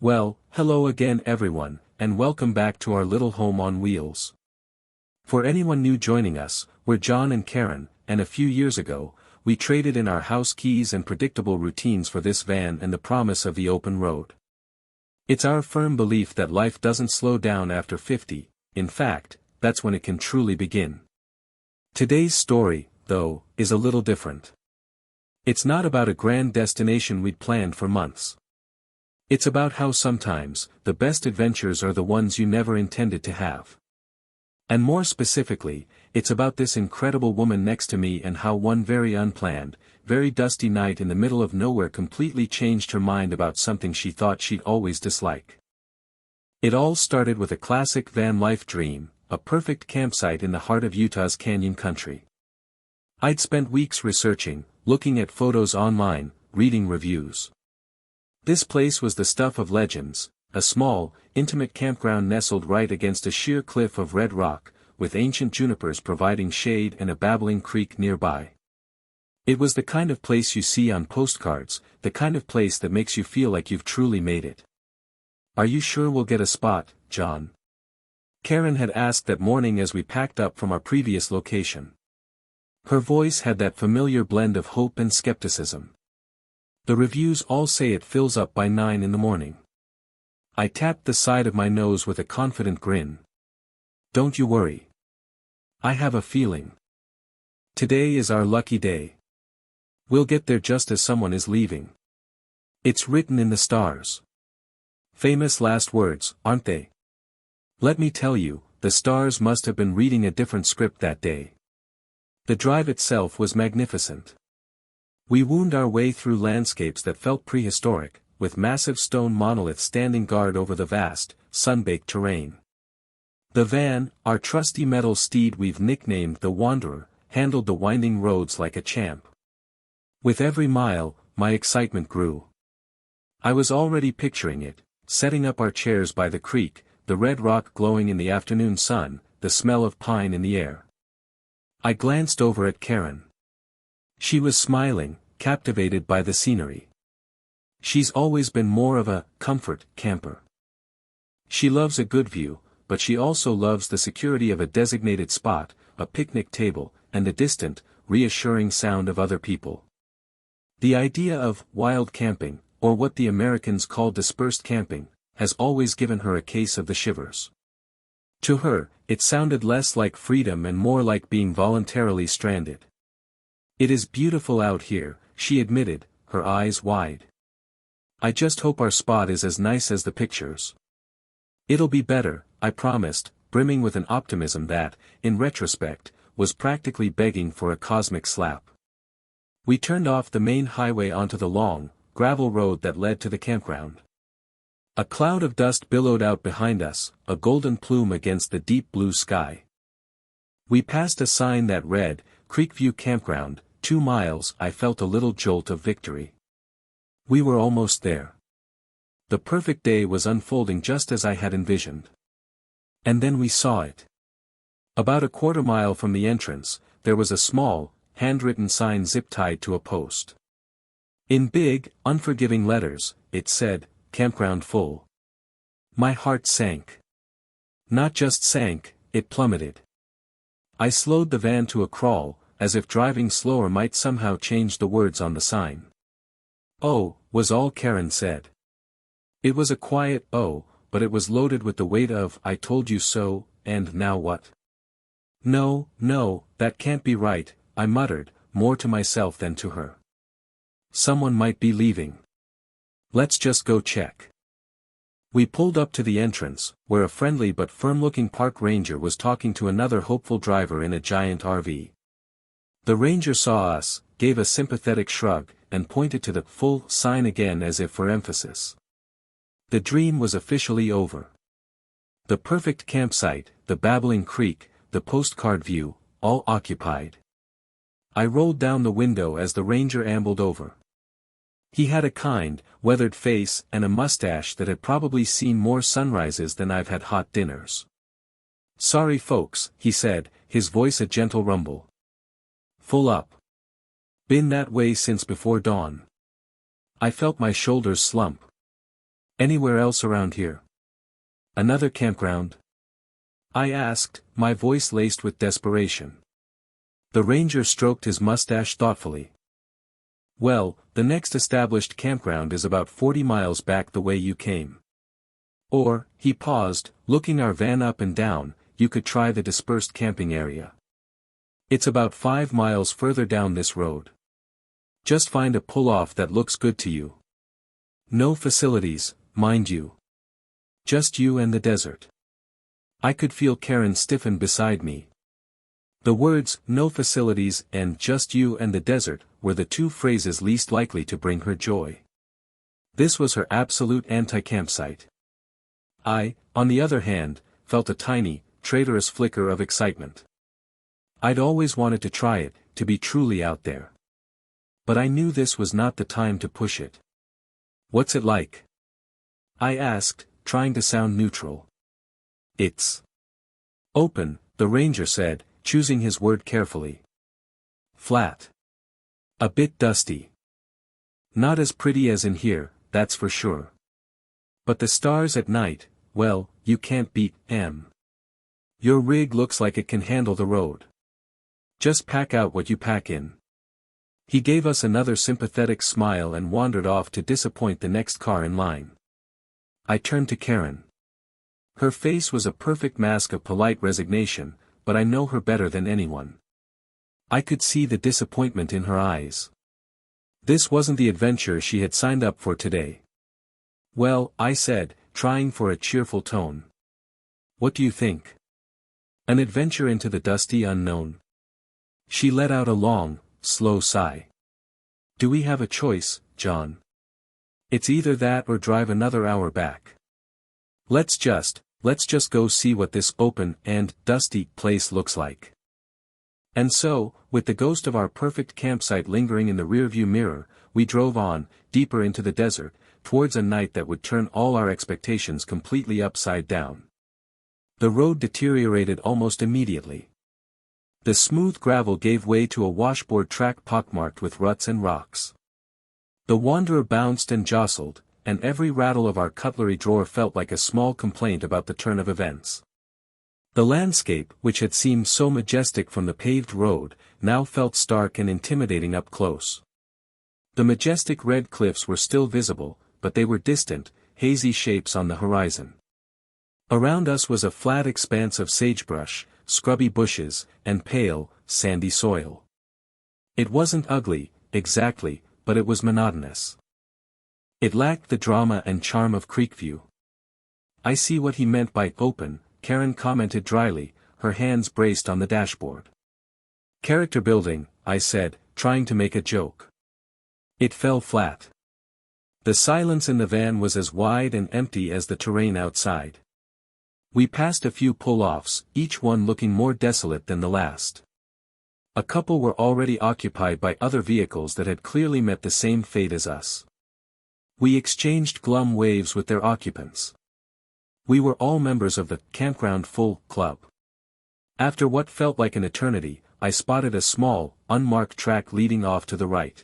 Well, hello again everyone, and welcome back to our little home on wheels. For anyone new joining us, we're John and Karen, and a few years ago, we traded in our house keys and predictable routines for this van and the promise of the open road. It's our firm belief that life doesn't slow down after 50, in fact, that's when it can truly begin. Today's story, though, is a little different. It's not about a grand destination we'd planned for months. It's about how sometimes, the best adventures are the ones you never intended to have. And more specifically, it's about this incredible woman next to me and how one very unplanned, very dusty night in the middle of nowhere completely changed her mind about something she thought she'd always dislike. It all started with a classic van life dream, a perfect campsite in the heart of Utah's canyon country. I'd spent weeks researching, looking at photos online, reading reviews. This place was the stuff of legends, a small, intimate campground nestled right against a sheer cliff of red rock, with ancient junipers providing shade and a babbling creek nearby. It was the kind of place you see on postcards, the kind of place that makes you feel like you've truly made it. "Are you sure we'll get a spot, John?" Karen had asked that morning as we packed up from our previous location. Her voice had that familiar blend of hope and skepticism. "The reviews all say it fills up by 9 in the morning." I tapped the side of my nose with a confident grin. "Don't you worry. I have a feeling. Today is our lucky day. We'll get there just as someone is leaving. It's written in the stars." Famous last words, aren't they? Let me tell you, the stars must have been reading a different script that day. The drive itself was magnificent. We wound our way through landscapes that felt prehistoric, with massive stone monoliths standing guard over the vast, sun-baked terrain. The van, our trusty metal steed we've nicknamed the Wanderer, handled the winding roads like a champ. With every mile, my excitement grew. I was already picturing it, setting up our chairs by the creek, the red rock glowing in the afternoon sun, the smell of pine in the air. I glanced over at Karen. She was smiling, captivated by the scenery. She's always been more of a comfort camper. She loves a good view, but she also loves the security of a designated spot, a picnic table, and the distant, reassuring sound of other people. The idea of wild camping, or what the Americans call dispersed camping, has always given her a case of the shivers. To her, it sounded less like freedom and more like being voluntarily stranded. "It is beautiful out here," she admitted, her eyes wide. "I just hope our spot is as nice as the pictures." "It'll be better," I promised, brimming with an optimism that, in retrospect, was practically begging for a cosmic slap. We turned off the main highway onto the long, gravel road that led to the campground. A cloud of dust billowed out behind us, a golden plume against the deep blue sky. We passed a sign that read, "Creekview Campground, 2 miles." I felt a little jolt of victory. We were almost there. The perfect day was unfolding just as I had envisioned. And then we saw it. About a quarter-mile from the entrance, there was a small, handwritten sign zip-tied to a post. In big, unforgiving letters, it said, "Campground full." My heart sank. Not just sank, it plummeted. I slowed the van to a crawl, as if driving slower might somehow change the words on the sign. "Oh," was all Karen said. It was a quiet "oh," but it was loaded with the weight of "I told you so, and now what?" No, that can't be right," I muttered, more to myself than to her. "Someone might be leaving. Let's just go check." We pulled up to the entrance, where a friendly but firm-looking park ranger was talking to another hopeful driver in a giant RV. The ranger saw us, gave a sympathetic shrug, and pointed to the "full" sign again as if for emphasis. The dream was officially over. The perfect campsite, the babbling creek, the postcard view, all occupied. I rolled down the window as the ranger ambled over. He had a kind, weathered face and a mustache that had probably seen more sunrises than I've had hot dinners. "Sorry folks," he said, his voice a gentle rumble. "Full up. Been that way since before dawn." I felt my shoulders slump. Anywhere else around here? Another campground? I asked, my voice laced with desperation. The ranger stroked his mustache thoughtfully. Well, the next established campground is about 40 miles back the way you came. Or, he paused, looking our van up and down, you could try the dispersed camping area. It's about 5 miles further down this road. Just find a pull-off that looks good to you. No facilities, mind you. Just you and the desert. I could feel Karen stiffen beside me. The words, no facilities and just you and the desert, were the two phrases least likely to bring her joy. This was her absolute anti-campsite. I, on the other hand, felt a tiny, traitorous flicker of excitement. I'd always wanted to try it, to be truly out there. But I knew this was not the time to push it. What's it like? I asked, trying to sound neutral. It's open, the ranger said, choosing his word carefully. Flat. A bit dusty. Not as pretty as in here, that's for sure. But the stars at night, well, you can't beat 'em. Your rig looks like it can handle the road. Just pack out what you pack in. He gave us another sympathetic smile and wandered off to disappoint the next car in line. I turned to Karen. Her face was a perfect mask of polite resignation, but I know her better than anyone. I could see the disappointment in her eyes. This wasn't the adventure she had signed up for today. Well, I said, trying for a cheerful tone. What do you think? An adventure into the dusty unknown? She let out a long, slow sigh. Do we have a choice, John? It's either that or drive another hour back. Let's just go see what this open and dusty place looks like. And so, with the ghost of our perfect campsite lingering in the rearview mirror, we drove on, deeper into the desert, towards a night that would turn all our expectations completely upside down. The road deteriorated almost immediately. The smooth gravel gave way to a washboard track pockmarked with ruts and rocks. The wanderer bounced and jostled, and every rattle of our cutlery drawer felt like a small complaint about the turn of events. The landscape, which had seemed so majestic from the paved road, now felt stark and intimidating up close. The majestic red cliffs were still visible, but they were distant, hazy shapes on the horizon. Around us was a flat expanse of sagebrush, scrubby bushes, and pale, sandy soil. It wasn't ugly, exactly, but it was monotonous. It lacked the drama and charm of Creekview. I see what he meant by open, Karen commented dryly, her hands braced on the dashboard. Character building, I said, trying to make a joke. It fell flat. The silence in the van was as wide and empty as the terrain outside. We passed a few pull-offs, each one looking more desolate than the last. A couple were already occupied by other vehicles that had clearly met the same fate as us. We exchanged glum waves with their occupants. We were all members of the Campground Full Club. After what felt like an eternity, I spotted a small, unmarked track leading off to the right.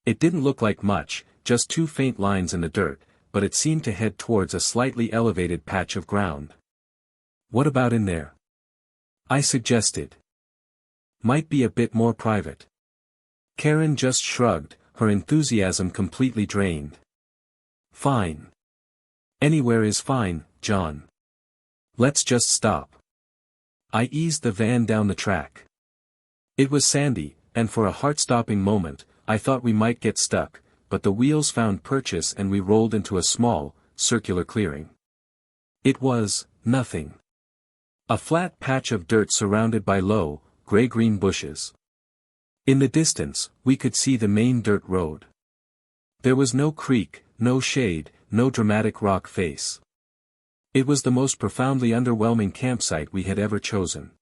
It didn't look like much, just two faint lines in the dirt, but it seemed to head towards a slightly elevated patch of ground. What about in there? I suggested. Might be a bit more private. Karen just shrugged, her enthusiasm completely drained. Fine. Anywhere is fine, John. Let's just stop. I eased the van down the track. It was sandy, and for a heart-stopping moment, I thought we might get stuck, but the wheels found purchase and we rolled into a small, circular clearing. It was nothing. A flat patch of dirt surrounded by low, gray-green bushes. In the distance, we could see the main dirt road. There was no creek, no shade, no dramatic rock face. It was the most profoundly underwhelming campsite we had ever chosen.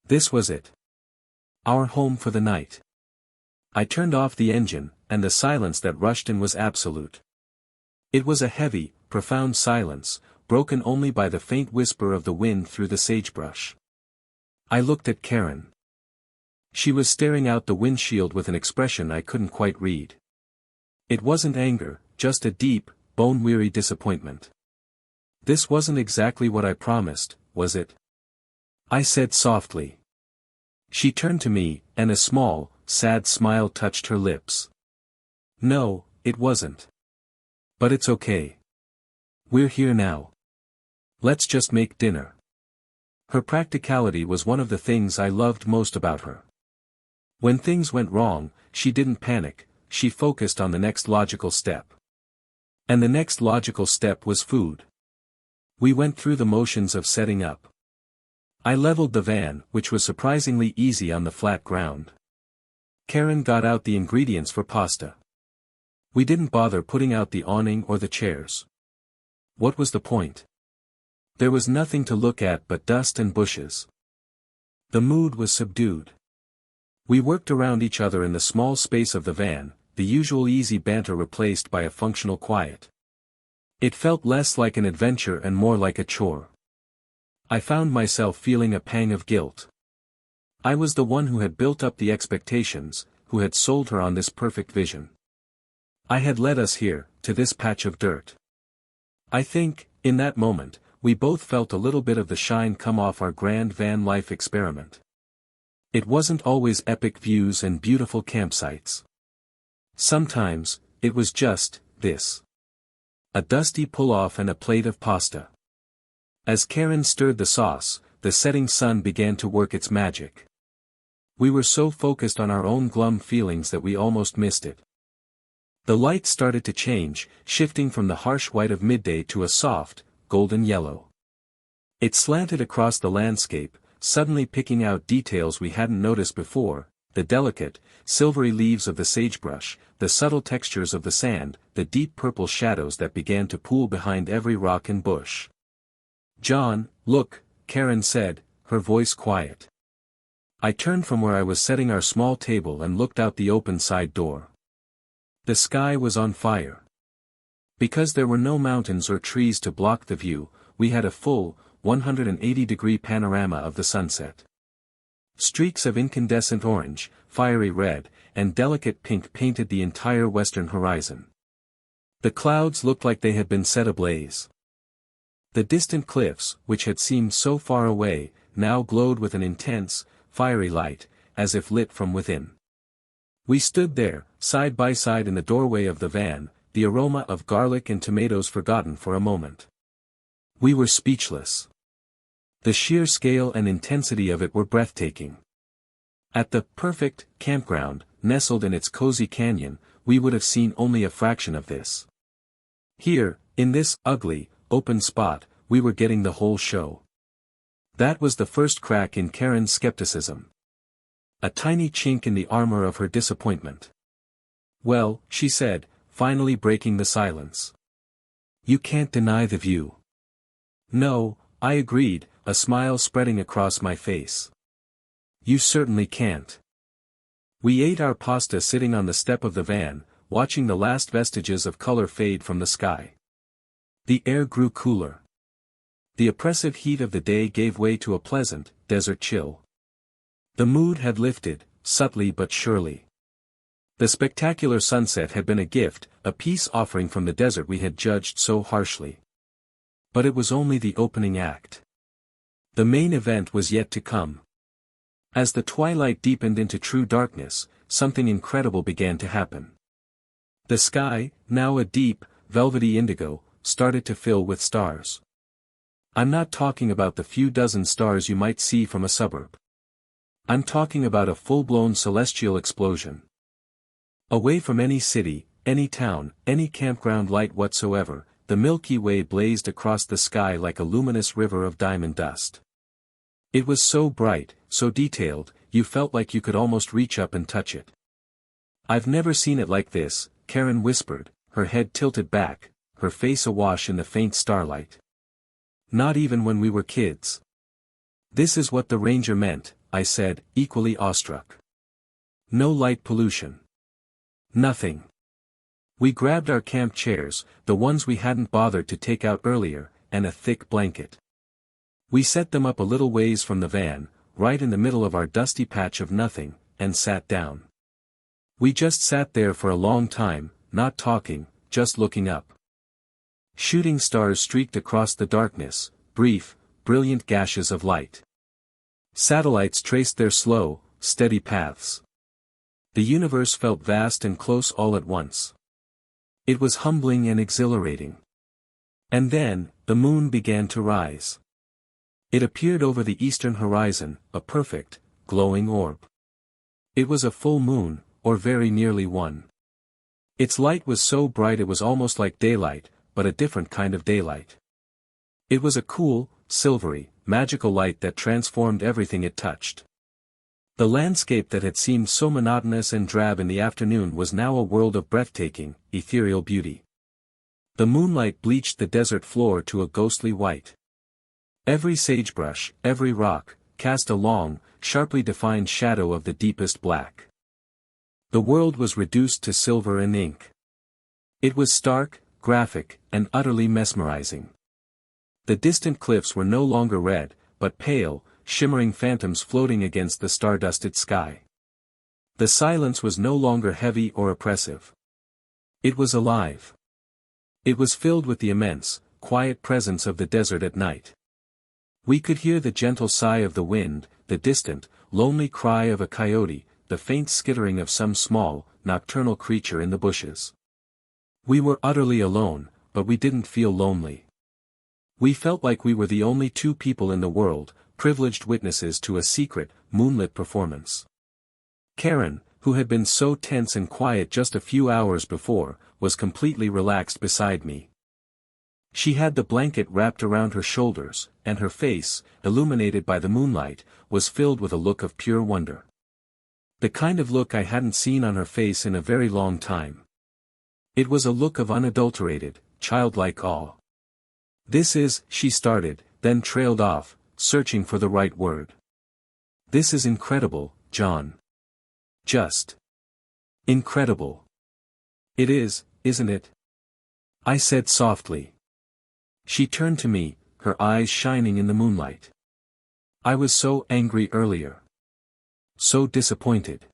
This was it. Our home for the night. I turned off the engine, and the silence that rushed in was absolute. It was a heavy, profound silence, broken only by the faint whisper of the wind through the sagebrush. I looked at Karen. She was staring out the windshield with an expression I couldn't quite read. It wasn't anger, just a deep, bone-weary disappointment. "This wasn't exactly what I promised, was it?" I said softly. She turned to me, and a small, sad smile touched her lips. "No, it wasn't. But it's okay. We're here now. Let's just make dinner." Her practicality was one of the things I loved most about her. When things went wrong, she didn't panic, she focused on the next logical step. And the next logical step was food. We went through the motions of setting up. I leveled the van, which was surprisingly easy on the flat ground. Karen got out the ingredients for pasta. We didn't bother putting out the awning or the chairs. What was the point? There was nothing to look at but dust and bushes. The mood was subdued. We worked around each other in the small space of the van, the usual easy banter replaced by a functional quiet. It felt less like an adventure and more like a chore. I found myself feeling a pang of guilt. I was the one who had built up the expectations, who had sold her on this perfect vision. I had led us here, to this patch of dirt. I think, in that moment, we both felt a little bit of the shine come off our grand van life experiment. It wasn't always epic views and beautiful campsites. Sometimes, it was just this. A dusty pull-off and a plate of pasta. As Karen stirred the sauce, the setting sun began to work its magic. We were so focused on our own glum feelings that we almost missed it. The light started to change, shifting from the harsh white of midday to a soft, golden yellow. It slanted across the landscape, suddenly picking out details we hadn't noticed before, the delicate, silvery leaves of the sagebrush, the subtle textures of the sand, the deep purple shadows that began to pool behind every rock and bush. "John, look," Karen said, her voice quiet. I turned from where I was setting our small table and looked out the open side door. The sky was on fire. Because there were no mountains or trees to block the view, we had a full, 180-degree panorama of the sunset. Streaks of incandescent orange, fiery red, and delicate pink painted the entire western horizon. The clouds looked like they had been set ablaze. The distant cliffs, which had seemed so far away, now glowed with an intense, fiery light, as if lit from within. We stood there, side by side in the doorway of the van, the aroma of garlic and tomatoes forgotten for a moment. We were speechless. The sheer scale and intensity of it were breathtaking. At the perfect campground, nestled in its cozy canyon, we would have seen only a fraction of this. Here, in this ugly, open spot, we were getting the whole show. That was the first crack in Karen's skepticism. A tiny chink in the armor of her disappointment. "Well," she said, finally breaking the silence. "You can't deny the view." "No," I agreed, a smile spreading across my face. "You certainly can't." We ate our pasta sitting on the step of the van, watching the last vestiges of color fade from the sky. The air grew cooler. The oppressive heat of the day gave way to a pleasant, desert chill. The mood had lifted, subtly but surely. The spectacular sunset had been a gift, a peace offering from the desert we had judged so harshly. But it was only the opening act. The main event was yet to come. As the twilight deepened into true darkness, something incredible began to happen. The sky, now a deep, velvety indigo, started to fill with stars. I'm not talking about the few dozen stars you might see from a suburb. I'm talking about a full-blown celestial explosion. Away from any city, any town, any campground light whatsoever, the Milky Way blazed across the sky like a luminous river of diamond dust. It was so bright, so detailed, you felt like you could almost reach up and touch it. "I've never seen it like this," Karen whispered, her head tilted back, her face awash in the faint starlight. "Not even when we were kids." "This is what the ranger meant," I said, equally awestruck. "No light pollution. Nothing." We grabbed our camp chairs, the ones we hadn't bothered to take out earlier, and a thick blanket. We set them up a little ways from the van, right in the middle of our dusty patch of nothing, and sat down. We just sat there for a long time, not talking, just looking up. Shooting stars streaked across the darkness, brief, brilliant gashes of light. Satellites traced their slow, steady paths. The universe felt vast and close all at once. It was humbling and exhilarating. And then, the moon began to rise. It appeared over the eastern horizon, a perfect, glowing orb. It was a full moon, or very nearly one. Its light was so bright it was almost like daylight, but a different kind of daylight. It was a cool, silvery, magical light that transformed everything it touched. The landscape that had seemed so monotonous and drab in the afternoon was now a world of breathtaking, ethereal beauty. The moonlight bleached the desert floor to a ghostly white. Every sagebrush, every rock, cast a long, sharply defined shadow of the deepest black. The world was reduced to silver and ink. It was stark, graphic, and utterly mesmerizing. The distant cliffs were no longer red, but pale, shimmering phantoms floating against the star-dusted sky. The silence was no longer heavy or oppressive. It was alive. It was filled with the immense, quiet presence of the desert at night. We could hear the gentle sigh of the wind, the distant, lonely cry of a coyote, the faint skittering of some small, nocturnal creature in the bushes. We were utterly alone, but we didn't feel lonely. We felt like we were the only two people in the world, privileged witnesses to a secret, moonlit performance. Karen, who had been so tense and quiet just a few hours before, was completely relaxed beside me. She had the blanket wrapped around her shoulders, and her face, illuminated by the moonlight, was filled with a look of pure wonder. The kind of look I hadn't seen on her face in a very long time. It was a look of unadulterated, childlike awe. "This is," she started, then trailed off, searching for the right word. "This is incredible, John. Just incredible. It is, isn't it?" I said softly. She turned to me, her eyes shining in the moonlight. "I was so angry earlier. So disappointed.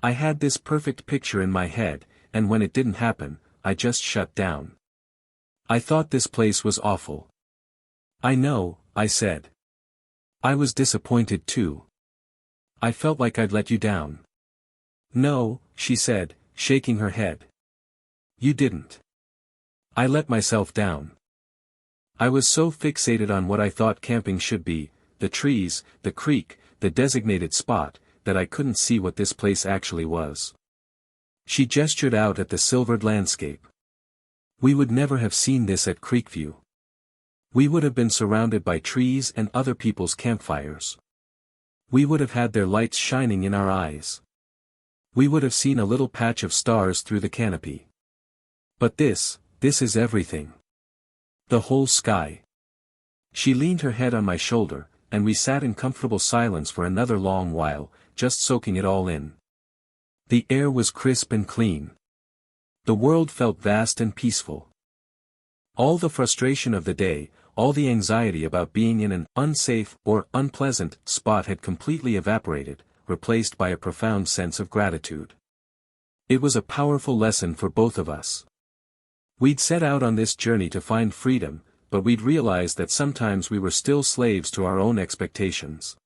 I had this perfect picture in my head, and when it didn't happen, I just shut down. I thought this place was awful." "I know," I said. "I was disappointed too. I felt like I'd let you down." "No," she said, shaking her head. "You didn't. I let myself down. I was so fixated on what I thought camping should be, the trees, the creek, the designated spot, that I couldn't see what this place actually was." She gestured out at the silvered landscape. "We would never have seen this at Creekview. We would have been surrounded by trees and other people's campfires. We would have had their lights shining in our eyes. We would have seen a little patch of stars through the canopy. But this is everything. The whole sky." She leaned her head on my shoulder, and we sat in comfortable silence for another long while, just soaking it all in. The air was crisp and clean. The world felt vast and peaceful. All the frustration of the day, all the anxiety about being in an unsafe or unpleasant spot had completely evaporated, replaced by a profound sense of gratitude. It was a powerful lesson for both of us. We'd set out on this journey to find freedom, but we'd realized that sometimes we were still slaves to our own expectations.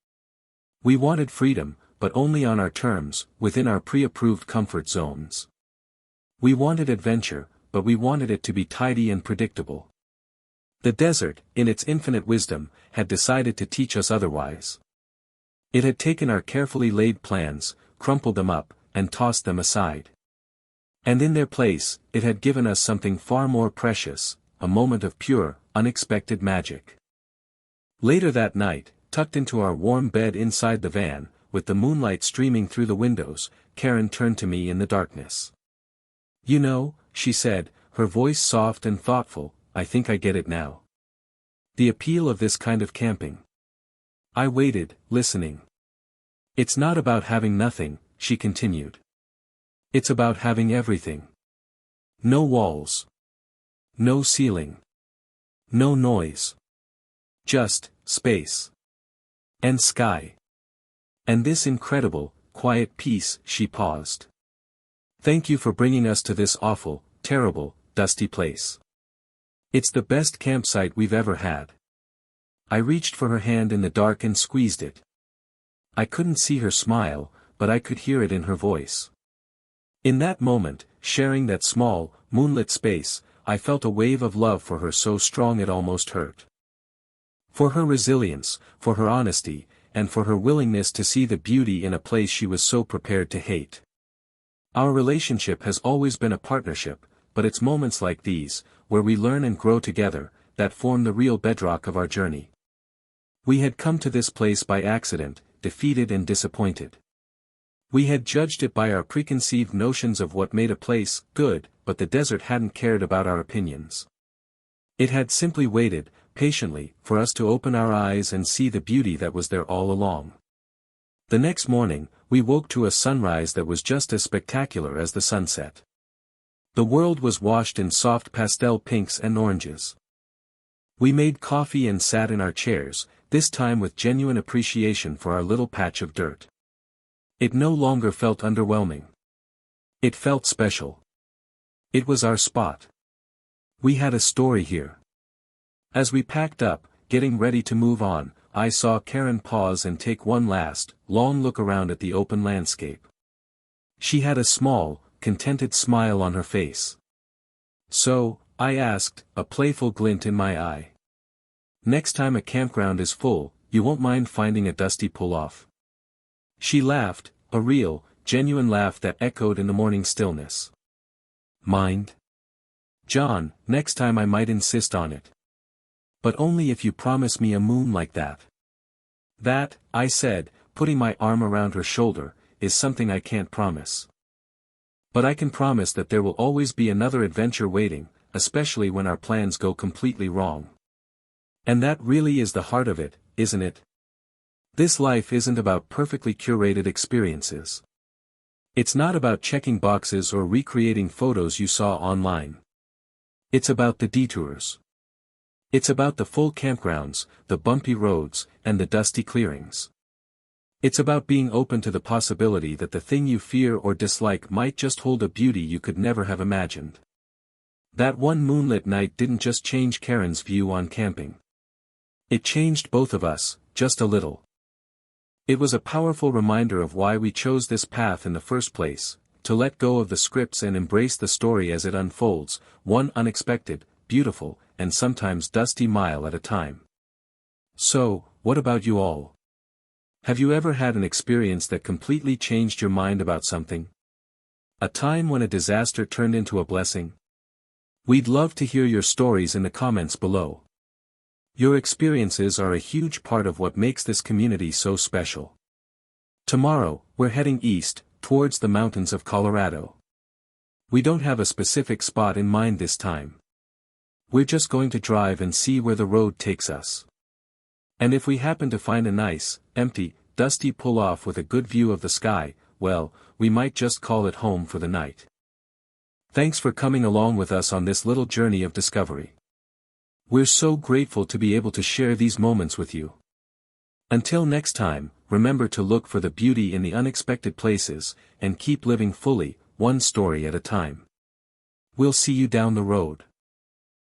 We wanted freedom, but only on our terms, within our pre-approved comfort zones. We wanted adventure, but we wanted it to be tidy and predictable. The desert, in its infinite wisdom, had decided to teach us otherwise. It had taken our carefully laid plans, crumpled them up, and tossed them aside. And in their place, it had given us something far more precious, a moment of pure, unexpected magic. Later that night, tucked into our warm bed inside the van, with the moonlight streaming through the windows, Karen turned to me in the darkness. "You know," she said, her voice soft and thoughtful, "I think I get it now. The appeal of this kind of camping." I waited, listening. "It's not about having nothing," she continued. "It's about having everything. No walls. No ceiling. No noise. Just space. And sky. And this incredible, quiet peace." She paused. "Thank you for bringing us to this awful, terrible, dusty place. It's the best campsite we've ever had. I reached for her hand in the dark and squeezed it. I couldn't see her smile, but I could hear it in her voice. In that moment, sharing that small, moonlit space, I felt a wave of love for her so strong it almost hurt. For her resilience, for her honesty, and for her willingness to see the beauty in a place she was so prepared to hate. Our relationship has always been a partnership, but it's moments like these, where we learn and grow together, that form the real bedrock of our journey. We had come to this place by accident, defeated and disappointed. We had judged it by our preconceived notions of what made a place good, but the desert hadn't cared about our opinions. It had simply waited, patiently, for us to open our eyes and see the beauty that was there all along. The next morning, we woke to a sunrise that was just as spectacular as the sunset. The world was washed in soft pastel pinks and oranges. We made coffee and sat in our chairs, this time with genuine appreciation for our little patch of dirt. It no longer felt underwhelming. It felt special. It was our spot. We had a story here. As we packed up, getting ready to move on, I saw Karen pause and take one last, long look around at the open landscape. She had a small, contented smile on her face. "So," I asked, a playful glint in my eye. "Next time a campground is full, you won't mind finding a dusty pull-off?" She laughed, a real, genuine laugh that echoed in the morning stillness. "Mind? John, next time I might insist on it. But only if you promise me a moon like that." "That," I said, putting my arm around her shoulder, "is something I can't promise. But I can promise that there will always be another adventure waiting, especially when our plans go completely wrong. And that really is the heart of it, isn't it? This life isn't about perfectly curated experiences. It's not about checking boxes or recreating photos you saw online. It's about the detours. It's about the full campgrounds, the bumpy roads, and the dusty clearings. It's about being open to the possibility that the thing you fear or dislike might just hold a beauty you could never have imagined." That one moonlit night didn't just change Karen's view on camping. It changed both of us, just a little. It was a powerful reminder of why we chose this path in the first place, to let go of the scripts and embrace the story as it unfolds, one unexpected, beautiful, and sometimes dusty mile at a time. So, what about you all? Have you ever had an experience that completely changed your mind about something? A time when a disaster turned into a blessing? We'd love to hear your stories in the comments below. Your experiences are a huge part of what makes this community so special. Tomorrow, we're heading east, towards the mountains of Colorado. We don't have a specific spot in mind this time. We're just going to drive and see where the road takes us. And if we happen to find a nice, empty, dusty pull-off with a good view of the sky, well, we might just call it home for the night. Thanks for coming along with us on this little journey of discovery. We're so grateful to be able to share these moments with you. Until next time, remember to look for the beauty in the unexpected places, and keep living fully, one story at a time. We'll see you down the road.